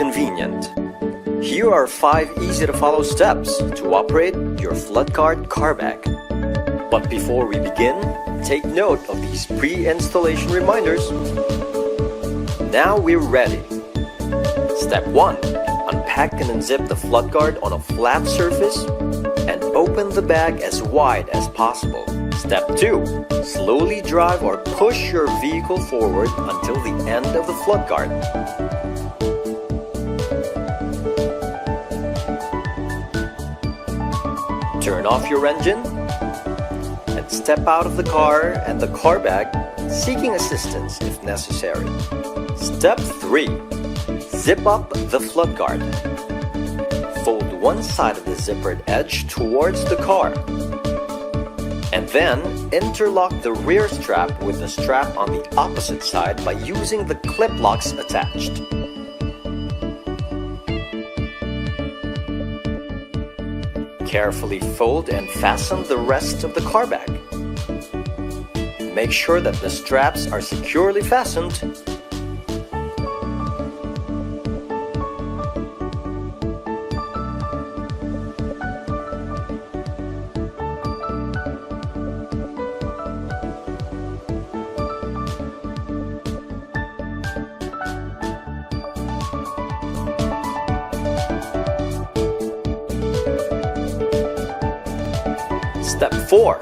convenient. Here are 5 easy-to-follow steps to operate your flood guard Carbag. But before we begin, take note of these pre-installation reminders. Now we're ready. Step 1. Unpack and unzip the flood guard on a flat surface and open the bag as wide as possible. Step 2. Slowly drive or push your vehicle forward until the end of the flood guard. Turn off your engine and step out of the car and the Carbag, seeking assistance if necessary. Step 3. Zip up the flood guard. Fold one side of the zippered edge towards the car. And then interlock the rear strap with the strap on the opposite side by using the clip locks attached. Carefully fold and fasten the rest of the Carbag. Make sure that the straps are securely fastened. Step 4.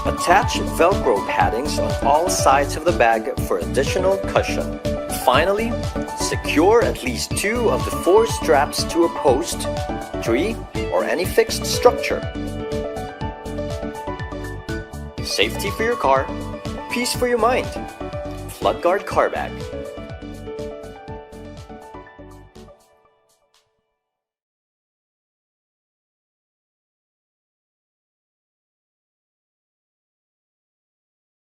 Attach Velcro paddings on all sides of the bag for additional cushion. Finally, secure at least 2 of the 4 straps to a post, tree, or any fixed structure. Safety for your car, peace for your mind. Flood Guard Carbag.